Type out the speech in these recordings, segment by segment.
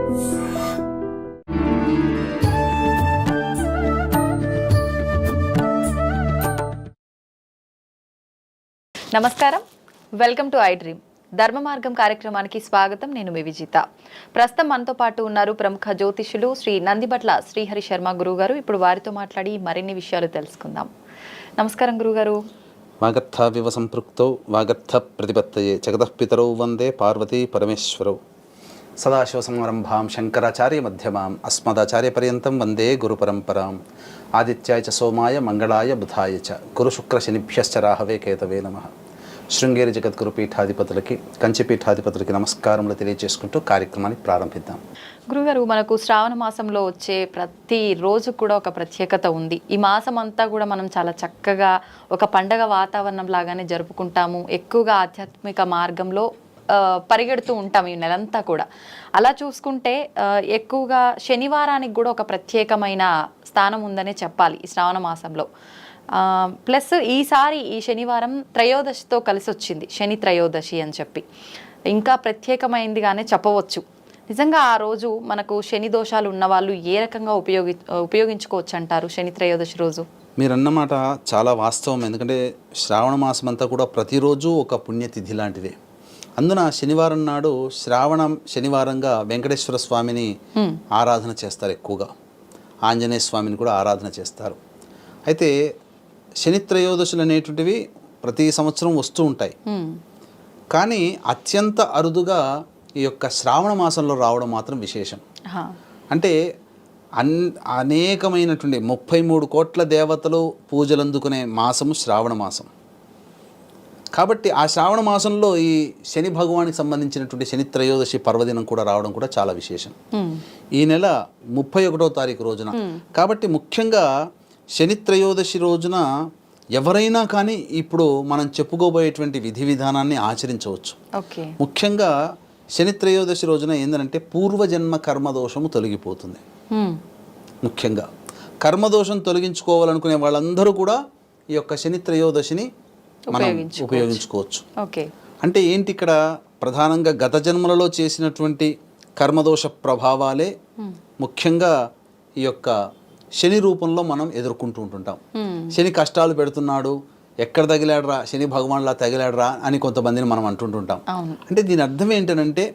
నమస్కారం, welcome to I dream. ధర్మ మార్గం కార్యక్రమానికి స్వాగతం. నేను మీ విజిత. ప్రస్తుతం మనతో పాటు ఉన్నారు ప్రముఖ జ్యోతిషులు శ్రీ నందిబట్ల శ్రీహరి శర్మ గురువు గారు. ఇప్పుడు వారితో మాట్లాడి మరిన్ని విషయాలు తెలుసుకుందాం. నమస్కారం గురుగారు. వాగర్థావివ సంపృక్తౌ వాగర్థ ప్రతిపత్తయే జగతః పితరౌ వందే పార్వతీ పరమేశ్వరౌ. సదాశివసమారంభాం శంకరాచార్య మధ్యమాం అస్మదాచార్య పర్యంతం వందే గురు పరంపరాం. ఆదిత్యాయ చ సోమాయ మంగళాయ బుధాయ చ గురు శుక్ర శనిభ్యశ్చ రాహవే కేతవే నమః. శృంగేరి జగద్గురు పీఠాధిపతులకి, కంచి పీఠాధిపతులకి నమస్కారములు తెలియజేసుకుంటూ కార్యక్రమాన్ని ప్రారంభిద్దాం. గురుగారు, మనకు శ్రావణ మాసంలో వచ్చే ప్రతి రోజు కూడా ఒక ప్రత్యేకత ఉంది. ఈ మాసం అంతా కూడా మనం చాలా చక్కగా ఒక పండగ వాతావరణం లాగానే జరుపుకుంటాము. ఎక్కువగా ఆధ్యాత్మిక మార్గంలో పరిగెడుతూ ఉంటాం ఈ నెలంతా కూడా. అలా చూసుకుంటే ఎక్కువగా శనివారానికి కూడా ఒక ప్రత్యేకమైన స్థానం ఉందనే చెప్పాలి ఈ శ్రావణ మాసంలో. ప్లస్ ఈసారి ఈ శనివారం త్రయోదశితో కలిసి వచ్చింది, శని త్రయోదశి అని చెప్పి ఇంకా ప్రత్యేకమైందిగానే చెప్పవచ్చు. నిజంగా ఆ రోజు మనకు శని దోషాలు ఉన్న వాళ్ళు ఏ రకంగా ఉపయోగించుకోవచ్చు అంటారు శని త్రయోదశి రోజు? మీరు అన్నమాట చాలా వాస్తవం. ఎందుకంటే శ్రావణ మాసం అంతా కూడా ప్రతిరోజు ఒక పుణ్యతిథి లాంటిదే. అందున శనివారం నాడు శనివారంగా వెంకటేశ్వర స్వామిని ఆరాధన చేస్తారు ఎక్కువగా. ఆంజనేయ స్వామిని కూడా ఆరాధన చేస్తారు. అయితే శని త్రయోదశులు అనేటువంటివి ప్రతి సంవత్సరం వస్తూ ఉంటాయి. కానీ అత్యంత అరుదుగా ఈ యొక్క శ్రావణ మాసంలో రావడం మాత్రం విశేషం. అంటే అనేకమైనటువంటి 33 కోట్ల దేవతలు పూజలు అందుకునే మాసము శ్రావణ మాసం. కాబట్టి ఆ శ్రావణ మాసంలో ఈ శని భగవానికి సంబంధించినటువంటి శని త్రయోదశి పర్వదినం కూడా రావడం కూడా చాలా విశేషం. ఈ నెల 31వ తారీఖు రోజున. కాబట్టి ముఖ్యంగా శని త్రయోదశి రోజున ఎవరైనా కానీ ఇప్పుడు మనం చెప్పుకోబోయేటువంటి విధి విధానాన్ని ఆచరించవచ్చు. ముఖ్యంగా శని త్రయోదశి రోజున ఏంటంటే పూర్వజన్మ కర్మదోషము తొలగిపోతుంది. ముఖ్యంగా కర్మదోషం తొలగించుకోవాలనుకునే వాళ్ళందరూ కూడా ఈ యొక్క శని త్రయోదశిని మనం ఉపయోగించుకోవచ్చు. అంటే ఏంటి, ఇక్కడ ప్రధానంగా గత జన్మలలో చేసినటువంటి కర్మదోష ప్రభావాలే ముఖ్యంగా ఈ యొక్క శని రూపంలో మనం ఎదుర్కొంటూ ఉంటుంటాం. శని కష్టాలు పెడుతున్నాడు, ఎక్కడ తగిలాడరా, శని భగవాన్లా తగిలాడరా అని కొంతమందిని మనం అంటుంటుంటాం. అంటే దీని అర్థం ఏంటంటే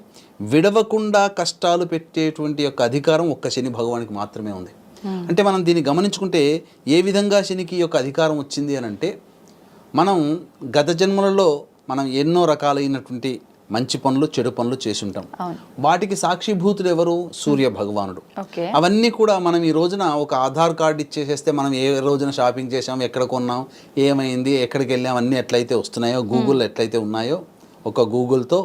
విడవకుండా కష్టాలు పెట్టేటువంటి యొక్క అధికారం ఒక్క శని భగవానికి మాత్రమే ఉంది. అంటే మనం దీన్ని గమనించుకుంటే ఏ విధంగా శనికి యొక్క అధికారం వచ్చింది అని అంటే, మనం గత జన్మలలో మనం ఎన్నో రకాలైనటువంటి మంచి పనులు చెడు పనులు చేసి ఉంటాం. వాటికి సాక్షిభూతుడు ఎవరు? సూర్య భగవానుడు. అవన్నీ కూడా మనం ఈ రోజున ఒక ఆధార్ కార్డు ఇచ్చేసేస్తే మనం ఏ రోజున షాపింగ్ చేసాం, ఎక్కడ కొన్నాం, ఏమైంది, ఎక్కడికి వెళ్ళాం అన్నీ ఎట్లయితే వస్తున్నాయో, గూగుల్ ఎట్లయితే ఉన్నాయో ఒక గూగుల్తో,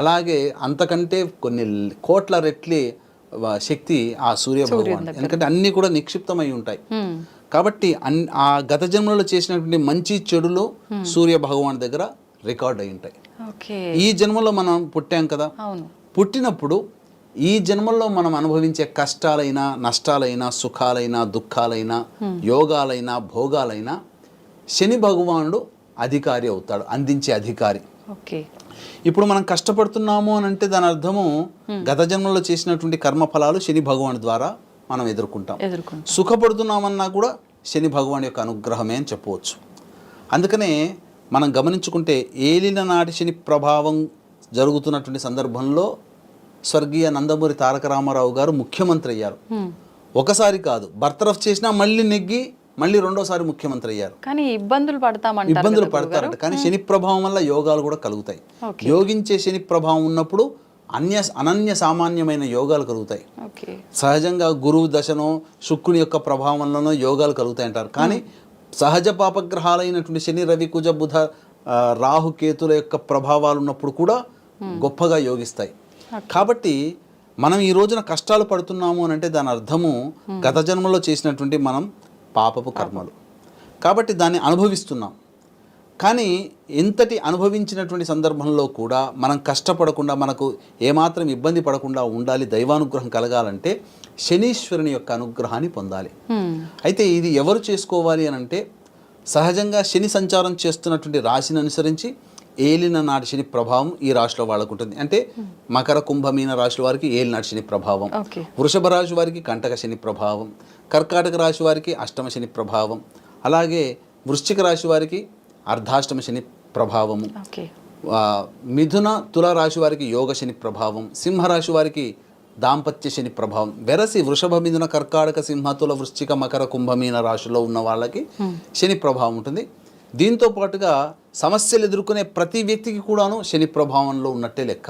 అలాగే అంతకంటే కొన్ని కోట్ల రెట్లి శక్తి ఆ సూర్య భగవాన్. ఎందుకంటే అన్నీ కూడా నిక్షిప్తమై ఉంటాయి. కాబట్టి ఆ గత జన్మలో చేసినటువంటి మంచి చెడులు సూర్య భగవాన్ దగ్గర రికార్డ్ అయి ఉంటాయి. ఈ జన్మలో మనం పుట్టాం కదా, పుట్టినప్పుడు ఈ జన్మల్లో మనం అనుభవించే కష్టాలైనా, నష్టాలైనా, సుఖాలైనా, దుఃఖాలైనా, యోగాలైనా, భోగాలైనా శని భగవానుడు అధికారి అవుతాడు, అందించే అధికారి. ఇప్పుడు మనం కష్టపడుతున్నాము అని అంటే దాని అర్థము గత జన్మలో చేసినటువంటి కర్మఫలాలు శని భగవాన్ ద్వారా మనం ఎదుర్కొంటాం. సుఖపడుతున్నామన్నా కూడా శని భగవాన్ యొక్క అనుగ్రహమే అని చెప్పవచ్చు. అందుకనే మనం గమనించుకుంటే ఏలిన నాటి శని ప్రభావం జరుగుతున్నటువంటి సందర్భంలో స్వర్గీయ నందమూరి తారక రామారావు గారు ముఖ్యమంత్రి అయ్యారు. ఒకసారి కాదు, బర్తరఫ్ చేసినా మళ్ళీ నెగ్గి మళ్ళీ రెండోసారి ముఖ్యమంత్రి అయ్యారు. కానీ ఇబ్బందులు పడతారట. కానీ శని ప్రభావం వల్ల యోగాలు కూడా కలుగుతాయి. యోగించే శని ప్రభావం ఉన్నప్పుడు అనన్య సామాన్యమైన యోగాలు కలుగుతాయి. సహజంగా గురువు దశనో శుక్రుని యొక్క ప్రభావంలోనో యోగాలు కలుగుతాయి అంటారు. కానీ సహజ పాపగ్రహాలైనటువంటి శని, రవి, కుజ, బుధ, రాహు, కేతుల యొక్క ప్రభావాలు ఉన్నప్పుడు కూడా గొప్పగా యోగిస్తాయి. కాబట్టి మనం ఈ రోజున కష్టాలు పడుతున్నాము అని అంటే దాని అర్థము గత జన్మలో చేసినటువంటి మనం పాపపు కర్మలు. కాబట్టి దాన్ని అనుభవిస్తున్నాం. కానీ ఎంతటి అనుభవించినటువంటి సందర్భంలో కూడా మనం కష్టపడకుండా, మనకు ఏమాత్రం ఇబ్బంది పడకుండా ఉండాలి, దైవానుగ్రహం కలగాలంటే శనీశ్వరుని యొక్క అనుగ్రహాన్ని పొందాలి. అయితే ఇది ఎవరు చేసుకోవాలి అని అంటే, సహజంగా శని సంచారం చేస్తున్నటువంటి రాశిని అనుసరించి ఏలిన నాటి శని ప్రభావం ఈ రాశిలో వాళ్ళకు ఉంటుంది. అంటే మకర కుంభమీన రాశుల వారికి ఏలినాటి శని ప్రభావం, ఓకే. వృషభ రాశి వారికి కంటక శని ప్రభావం, కర్కాటక రాశి వారికి అష్టమ శని ప్రభావం, అలాగే వృశ్చిక రాశి వారికి అర్ధాష్టమ శని ప్రభావము, ఓకే. మిథున తుల రాశి వారికి యోగ శని ప్రభావం, సింహరాశి వారికి దాంపత్య శని ప్రభావం. వెరసి వృషభ మిథున కర్కాటక సింహ తుల వృశ్చిక మకర కుంభమీన రాశిలో ఉన్న వాళ్ళకి శని ప్రభావం ఉంటుంది. దీంతో పాటుగా సమస్యలు ఎదుర్కొనే ప్రతి వ్యక్తికి కూడాను శని ప్రభావంలో ఉన్నట్టే లెక్క.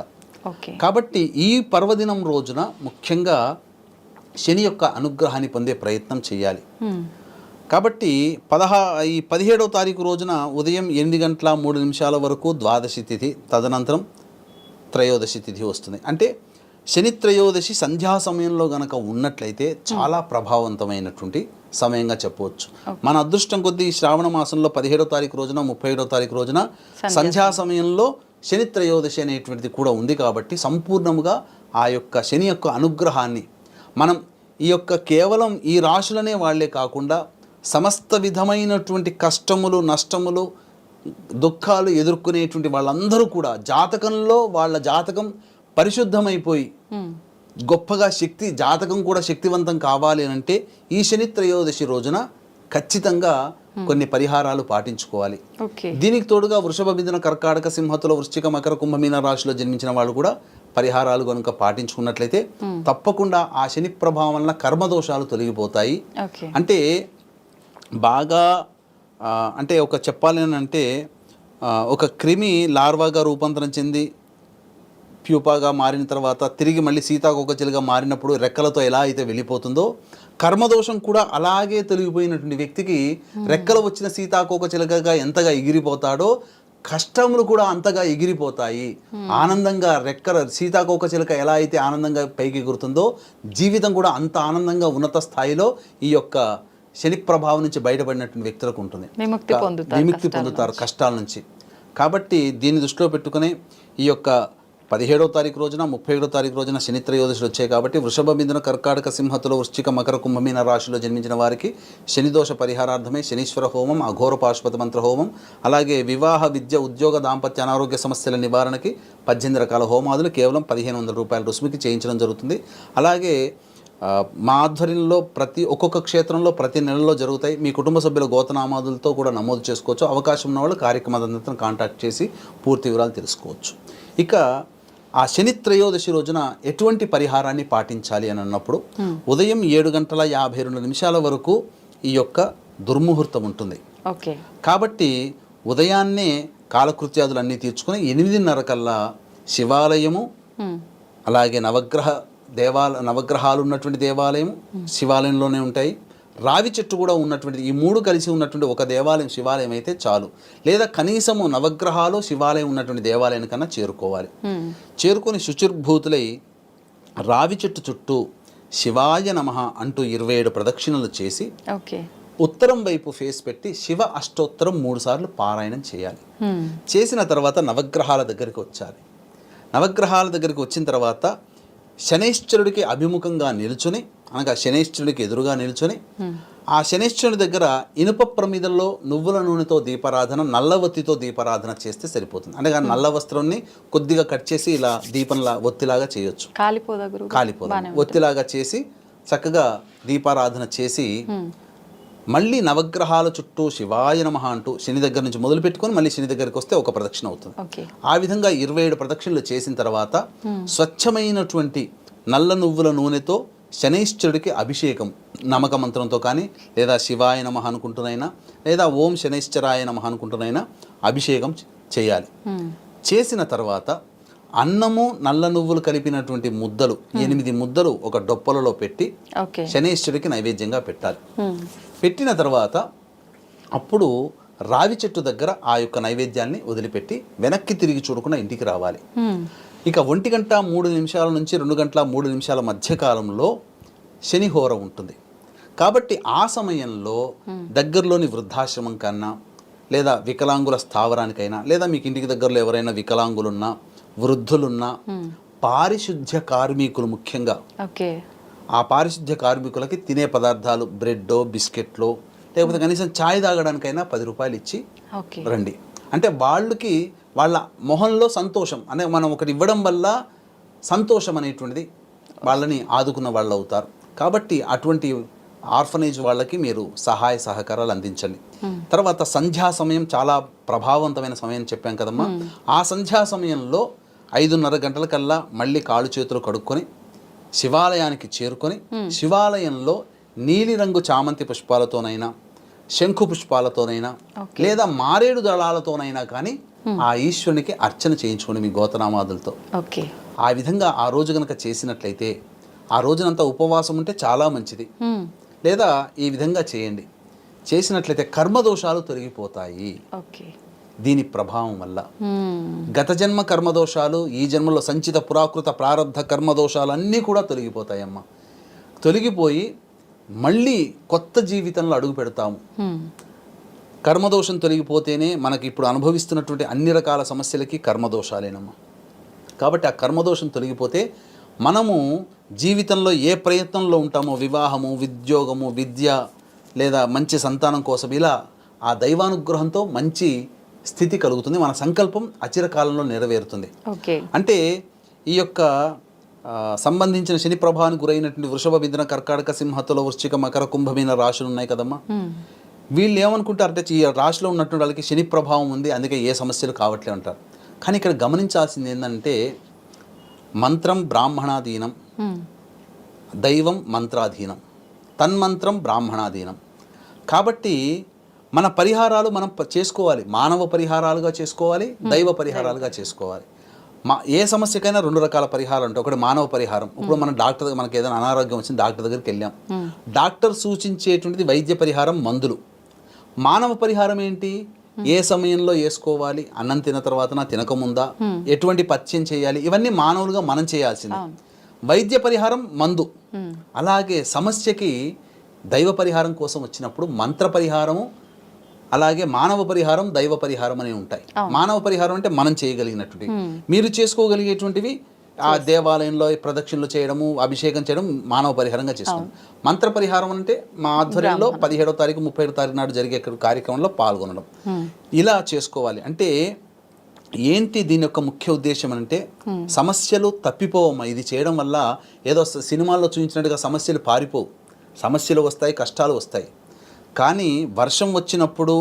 ఓకే. కాబట్టి ఈ పర్వదినం రోజున ముఖ్యంగా శని యొక్క అనుగ్రహాన్ని పొందే ప్రయత్నం చేయాలి. కాబట్టి ఈ 17వ తారీఖు రోజున ఉదయం 8:03 వరకు ద్వాదశి తిథి, తదనంతరం త్రయోదశి తిథి వస్తుంది. అంటే శని త్రయోదశి సంధ్యా సమయంలో గనక ఉన్నట్లయితే చాలా ప్రభావవంతమైనటువంటి సమయంగా చెప్పవచ్చు. మన అదృష్టం కొద్దీ శ్రావణ మాసంలో 17వ తారీఖు రోజున 31వ తారీఖు రోజున సంధ్యా సమయంలో శని త్రయోదశి అనేటువంటిది కూడా ఉంది. కాబట్టి సంపూర్ణముగా ఆ యొక్క శని యొక్క అనుగ్రహాన్ని మనం ఈ యొక్క కేవలం ఈ రాశులనే వాళ్లే కాకుండా సమస్త విధమైనటువంటి కష్టములు, నష్టములు, దుఃఖాలు ఎదుర్కొనేటువంటి వాళ్ళందరూ కూడా జాతకంలో వాళ్ళ జాతకం పరిశుద్ధమైపోయి గొప్పగా జాతకం కూడా శక్తివంతం కావాలి అంటే ఈ శని త్రయోదశి రోజున ఖచ్చితంగా కొన్ని పరిహారాలు పాటించుకోవాలి. దీనికి తోడుగా వృషభ మిథున కర్కాటక సింహతుల వృశ్చిక మకర కుంభమీన రాశిలో జన్మించిన వాళ్ళు కూడా పరిహారాలు కనుక పాటించుకున్నట్లయితే తప్పకుండా ఆ శని ప్రభావం వలన కర్మదోషాలు తొలగిపోతాయి. అంటే బాగా అంటే చెప్పాలి ఒక క్రిమి లార్వాగా రూపాంతరం చెంది ప్యూపాగా మారిన తర్వాత తిరిగి మళ్ళీ సీతాకోకచిలుగా మారినప్పుడు రెక్కలతో ఎలా అయితే వెళ్ళిపోతుందో, కర్మదోషం కూడా అలాగే తొలగిపోయినటువంటి వ్యక్తికి రెక్కలు వచ్చిన సీతాకోకచిలుకగా ఎంతగా ఎగిరిపోతాడో కష్టములు కూడా అంతగా ఎగిరిపోతాయి. ఆనందంగా సీతాకోకచిలుక ఎలా అయితే ఆనందంగా పైకి ఎగురుతుందో జీవితం కూడా అంత ఆనందంగా ఉన్నత స్థాయిలో ఈ యొక్క శని ప్రభావం నుంచి బయటపడినటువంటి వ్యక్తులకు ఉంటుంది, విముక్తి పొందుతారు కష్టాల నుంచి. కాబట్టి దీన్ని దృష్టిలో పెట్టుకుని ఈ యొక్క 17వ తారీఖు రోజున 31వ తారీఖు రోజున శని త్రయోదశులు వచ్చాయి. కాబట్టి వృషభ మిథున కర్కాటక సింహతుల వృశ్చిక మకర కుంభమీన రాశిలో జన్మించిన వారికి శనిదోష పరిహారార్థమే శనీశ్వర హోమం, అఘోర పాశుపత మంత్ర హోమం, అలాగే వివాహ, విద్య, ఉద్యోగ, దాంపత్య, అనారోగ్య సమస్యల నివారణకి 18 రకాల హోమాదులు కేవలం 1500 రూపాయల రుసుముకి చేయించడం జరుగుతుంది. అలాగే మా ఆధ్వర్యంలో ఒక్కొక్క క్షేత్రంలో ప్రతి నెలలో జరుగుతాయి. మీ కుటుంబ సభ్యుల గోతనామాదులతో కూడా నమోదు చేసుకోవచ్చు. అవకాశం ఉన్న వాళ్ళు కార్యక్రమాన్ని కాంటాక్ట్ చేసి పూర్తి వివరాలు తెలుసుకోవచ్చు. ఇక ఆ శని త్రయోదశి రోజున ఎటువంటి పరిహారాన్ని పాటించాలి అని అన్నప్పుడు ఉదయం 7:52 వరకు ఈ యొక్క దుర్ముహూర్తం ఉంటుంది. కాబట్టి ఉదయాన్నే కాలకృత్యాదులన్నీ తీర్చుకొని 8:30 కల్లా శివాలయము, అలాగే నవగ్రహాలు ఉన్నటువంటి దేవాలయం శివాలయంలోనే ఉంటాయి. రావి చెట్టు కూడా ఉన్నటువంటి ఈ 3 కలిసి ఉన్నటువంటి ఒక దేవాలయం శివాలయం అయితే చాలు. లేదా కనీసము నవగ్రహాలు శివాలయం ఉన్నటువంటి దేవాలయం కన్నా చేరుకొని శుచిర్భూతులై రావి చెట్టు చుట్టూ శివాయ నమః అంటూ 27 ప్రదక్షిణలు చేసి ఉత్తరం వైపు ఫేస్ పెట్టి శివ అష్టోత్తరం 3 సార్లు పారాయణం చేయాలి. చేసిన తర్వాత నవగ్రహాల దగ్గరికి వచ్చాలి. నవగ్రహాల దగ్గరికి వచ్చిన తర్వాత శనైశ్వరుడికి అభిముఖంగా నిల్చుని, అనగా శనైశ్వరుడికి ఎదురుగా నిల్చుని, ఆ శనైశ్వరుడి దగ్గర ఇనుప ప్రమిదల్లో నువ్వుల నూనెతో దీపారాధన, నల్లవత్తితో దీపారాధన చేస్తే సరిపోతుంది. అనగా నల్ల వస్త్రాన్ని కొద్దిగా కట్ చేసి ఇలా దీపంలా ఒత్తిలాగా చేయొచ్చు, కాలిపోదు ఒత్తిలాగా చేసి చక్కగా దీపారాధన చేసి మళ్ళీ నవగ్రహాల చుట్టూ శివాయ నమః అంటూ శని దగ్గర నుంచి మొదలు పెట్టుకొని మళ్ళీ శని దగ్గరికి వస్తే ఒక ప్రదక్షిణ అవుతుంది. ఆ విధంగా 27 ప్రదక్షిణలు చేసిన తర్వాత స్వచ్ఛమైనటువంటి నల్ల నువ్వుల నూనెతో శనైశ్వరుడికి అభిషేకం నమక మంత్రంతో కానీ, లేదా శివాయ నమః అనుకుంటున్నైనా, లేదా ఓం శనైశ్వరాయ నమః అనుకుంటున్నైనా అభిషేకం చేయాలి. చేసిన తర్వాత అన్నము, నల్ల నువ్వులు కలిపినటువంటి ముద్దలు 8 ముద్దలు ఒక డొప్పలలో పెట్టి శనైశ్వరుడికి నైవేద్యంగా పెట్టాలి. పెట్టిన తర్వాత అప్పుడు రావి చెట్టు దగ్గర ఆ యొక్క నైవేద్యాన్ని వదిలిపెట్టి వెనక్కి తిరిగి చూడకుండా ఇంటికి రావాలి. ఇక 1:03 నుంచి 2:03 మధ్య కాలంలో శనిహోర ఉంటుంది. కాబట్టి ఆ సమయంలో దగ్గరలోని వృద్ధాశ్రమం కన్నా, లేదా వికలాంగుల స్థావరానికైనా, లేదా మీకు ఇంటికి దగ్గరలో ఎవరైనా వికలాంగులున్నా, వృద్ధులున్నా, పారిశుద్ధ్య కార్మికులు ముఖ్యంగా ఆ పారిశుద్ధ్య కార్మికులకి తినే పదార్థాలు బ్రెడ్డో, బిస్కెట్లో, లేకపోతే కనీసం ఛాయ్ తాగడానికైనా 10 రూపాయలు ఇచ్చి రండి. అంటే వాళ్ళకి వాళ్ళ మొహంలో సంతోషం అంటే మనం ఒకటి ఇవ్వడం వల్ల సంతోషం అనేటువంటిది వాళ్ళని ఆదుకున్న వాళ్ళు అవుతారు. కాబట్టి అటువంటి ఆర్ఫనేజ్ వాళ్ళకి మీరు సహాయ సహకారాలు అందించండి. తర్వాత సంధ్యా సమయం చాలా ప్రభావవంతమైన సమయం చెప్పాం కదమ్మా. ఆ సంధ్యా సమయంలో 5:30 గంటల కల్లా మళ్ళీ కాళ్ళు చేతులు కడుక్కొని శివాలయానికి చేరుకొని శివాలయంలో నీలిరంగు చామంతి పుష్పాలతోనైనా శంఖు పుష్పాలతోనైనా లేదా మారేడు దళాలతోనైనా కానీ ఆ ఈశ్వరునికి అర్చన చేయించుకోండి మీ గోతనామాదులతో. ఓకే. ఆ విధంగా ఆ రోజు కనుక చేసినట్లయితే ఆ రోజునంతా ఉపవాసం ఉంటే చాలా మంచిది. లేదా ఈ విధంగా చేయండి. చేసినట్లయితే కర్మదోషాలు తొలగిపోతాయి ఓకే దీని ప్రభావం వల్ల. గత జన్మ కర్మదోషాలు, ఈ జన్మలో సంచిత పురాకృత ప్రారబ్ధ కర్మదోషాలు అన్నీ కూడా తొలగిపోతాయమ్మా. తొలగిపోయి మళ్ళీ కొత్త జీవితంలో అడుగు పెడతాము. కర్మదోషం తొలగిపోతేనే మనకి ఇప్పుడు అనుభవిస్తున్నటువంటి అన్ని రకాల సమస్యలకి కర్మదోషాలేనమ్మా. కాబట్టి ఆ కర్మదోషం తొలగిపోతే మనము జీవితంలో ఏ ప్రయత్నంలో ఉంటామో, వివాహము, ఉద్యోగము, విద్య లేదా మంచి సంతానం కోసం, ఇలా ఆ దైవానుగ్రహంతో మంచి స్థితి కలుగుతుంది. మన సంకల్పం అచిరకాలంలో నెరవేరుతుంది. అంటే ఈ యొక్క సంబంధించిన శని ప్రభావానికి గురైనటువంటి వృషభ, మిథున, కర్కాటక, సింహతుల, వృశ్చిక, మకర, కుంభమీన రాశులు ఉన్నాయి కదమ్మా. వీళ్ళు ఏమనుకుంటారంటే ఈ రాశిలో ఉన్నటువంటి వాళ్ళకి శని ప్రభావం ఉంది, అందుకే ఏ సమస్యలు కావట్లే అంటారు. కానీ ఇక్కడ గమనించాల్సింది ఏంటంటే మంత్రం బ్రాహ్మణాధీనం, దైవం మంత్రాధీనం, తన్మంత్రం బ్రాహ్మణాధీనం. కాబట్టి మన పరిహారాలు మనం చేసుకోవాలి. మానవ పరిహారాలుగా చేసుకోవాలి, దైవ పరిహారాలుగా చేసుకోవాలి. ఏ సమస్యకైనా 2 రకాల పరిహారాలు ఉంటాయి. ఒకటి మానవ పరిహారం. ఇప్పుడు మనం డాక్టర్ దగ్గర మనకి ఏదైనా అనారోగ్యం వచ్చింది, డాక్టర్ దగ్గరికి వెళ్ళాం. డాక్టర్ సూచించేటువంటిది వైద్య పరిహారం, మందులు. మానవ పరిహారం ఏంటి? ఏ సమయంలో వేసుకోవాలి, అన్నం తిన్న తర్వాతనా, తినకముందా, ఎటువంటి పథ్యం చేయాలి, ఇవన్నీ మానవులుగా మనం చేయాల్సింది. వైద్య పరిహారం మందు. అలాగే సమస్యకి దైవ పరిహారం కోసం వచ్చినప్పుడు మంత్ర పరిహారము, అలాగే మానవ పరిహారం, దైవ పరిహారం అనేవి ఉంటాయి. మానవ పరిహారం అంటే మనం చేయగలిగినటువంటి, మీరు చేసుకోగలిగేటువంటివి ఆ దేవాలయంలో ప్రదక్షిణలు చేయడము, అభిషేకం చేయడం మానవ పరిహారంగా చేసుకోండి. మంత్ర పరిహారం అంటే మా ఆధ్వర్యంలో 17వ తారీఖు 31వ తారీఖు నాడు జరిగే కార్యక్రమంలో పాల్గొనడం, ఇలా చేసుకోవాలి. అంటే ఏంటి దీని యొక్క ముఖ్య ఉద్దేశం అంటే సమస్యలు తప్పిపోవమ్మా. ఇది చేయడం వల్ల ఏదో సినిమాల్లో చూపించినట్టుగా సమస్యలు పారిపోవు. సమస్యలు వస్తాయి, కష్టాలు వస్తాయి. కానీ వర్షం వచ్చినప్పుడు,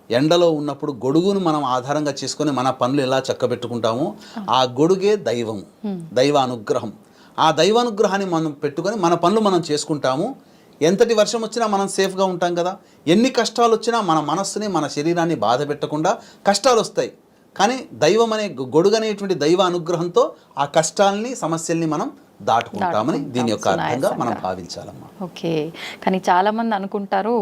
ఎండలో ఉన్నప్పుడు గొడుగును మనం ఆధారంగా చేసుకొని మన పనులు ఎలా చక్కబెట్టుకుంటామో ఆ గొడుగే దైవము, దైవ అనుగ్రహం. ఆ దైవానుగ్రహాన్ని మనం పెట్టుకొని మన పనులు మనం చేసుకుంటాము. ఎంతటి వర్షం వచ్చినా మనం సేఫ్గా ఉంటాం కదా. ఎన్ని కష్టాలు వచ్చినా మన మనస్సుని, మన శరీరాన్ని బాధ పెట్టకుండా కష్టాలు వస్తాయి. కానీ దైవం అనే గొడుగు అనేటువంటి దైవ అనుగ్రహంతో ఆ కష్టాలని, సమస్యల్ని మనం దాటుకుంటామని దీని యొక్క అర్థంగా మనం భావించాలమ్మా. ఓకే. కానీ చాలా మంది అనుకుంటారు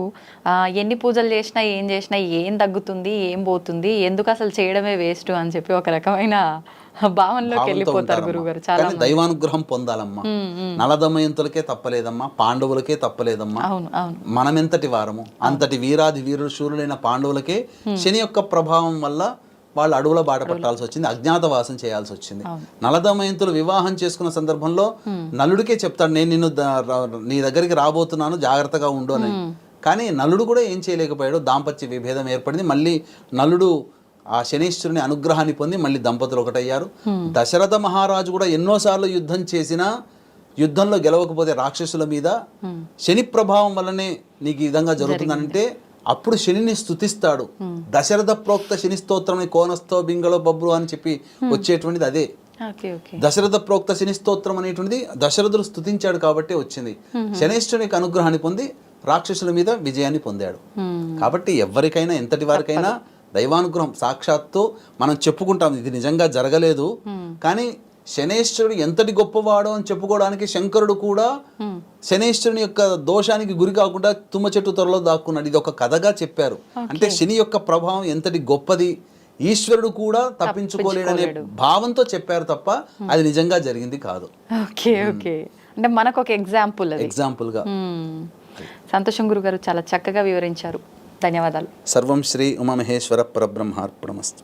ఎన్ని పూజలు చేసినా, ఏం చేసినా ఏం తగ్గుతుంది, ఏం పోతుంది, ఎందుకు అసలు చేయడమే వేస్ట్ అని చెప్పి ఒక రకమైన భావనలోకి వెళ్ళిపోతారు గురుగారు. చాలా దైవానుగ్రహం పొందాలమ్మా. నలదమయంతులకే తప్పలేదమ్మా, పాండవులకే తప్పలేదమ్మా. మనమెంతటి వారము, అంతటి వీరాది వీరుడు శూరులైన పాండవులకే శని యొక్క ప్రభావం వల్ల వాళ్ళు అడవుల బాట పట్టాల్సి వచ్చింది, అజ్ఞాతవాసం చేయాల్సి వచ్చింది. నలదమయంతులు వివాహం చేసుకున్న సందర్భంలో నలుడికే చెప్తాడు, నేను నిన్ను నీ దగ్గరికి రాబోతున్నాను, జాగ్రత్తగా ఉండు అని. కానీ నలుడు కూడా ఏం చేయలేకపోయాడు. దాంపత్య విభేదం ఏర్పడింది. మళ్ళీ నలుడు ఆ శనీశ్వరుని అనుగ్రహాన్ని పొంది మళ్ళీ దంపతులు ఒకటయ్యారు. దశరథ మహారాజు కూడా ఎన్నోసార్లు యుద్ధం చేసినా యుద్ధంలో గెలవకపోతే రాక్షసుల మీద శని ప్రభావం వల్లనే నీకు ఈ విధంగా జరుగుతుందంటే అప్పుడు శనిని స్తుతిస్తాడు. దశరథ ప్రోక్త శని స్తోత్రం కోనస్థో బింగళో బబ్రు అని చెప్పి వచ్చేటువంటిది అదే. దశరథ ప్రోక్త శని స్తోత్రం అనేటువంటిది దశరథుడు స్తుతించాడు కాబట్టి వచ్చింది. శనేశ్వరునికి అనుగ్రహాన్ని పొంది రాక్షసుల మీద విజయాన్ని పొందాడు. కాబట్టి ఎవరికైనా, ఎంతటి వారికైనా దైవానుగ్రహం సాక్షాత్తు మనం చెప్పుకుంటాం, ఇది నిజంగా జరగలేదు. కానీ శనేశ్వరుడు ఎంతటి గొప్పవాడో అని చెప్పుకోవడానికి శంకరుడు కూడా శనేశ్వరుని యొక్క దోషానికి గురి కాకుండా తుమ్మ చెట్టు త్వరలో దాక్కున్నాడు. ఇది ఒక కథగా చెప్పారు. అంటే శని యొక్క ప్రభావం ఎంతటి గొప్పది, ఈశ్వరుడు కూడా తప్పించుకోలేడనే భావంతో చెప్పారు తప్ప అది నిజంగా జరిగింది కాదు. అంటే మనకు ఒక ఎగ్జాంపుల్గా. సంతోషం గురుగారు, చాలా చక్కగా వివరించారు. ధన్యవాదాలు. సర్వం శ్రీ ఉమామహేశ్వర పరబ్రహ్మార్పణమస్తు.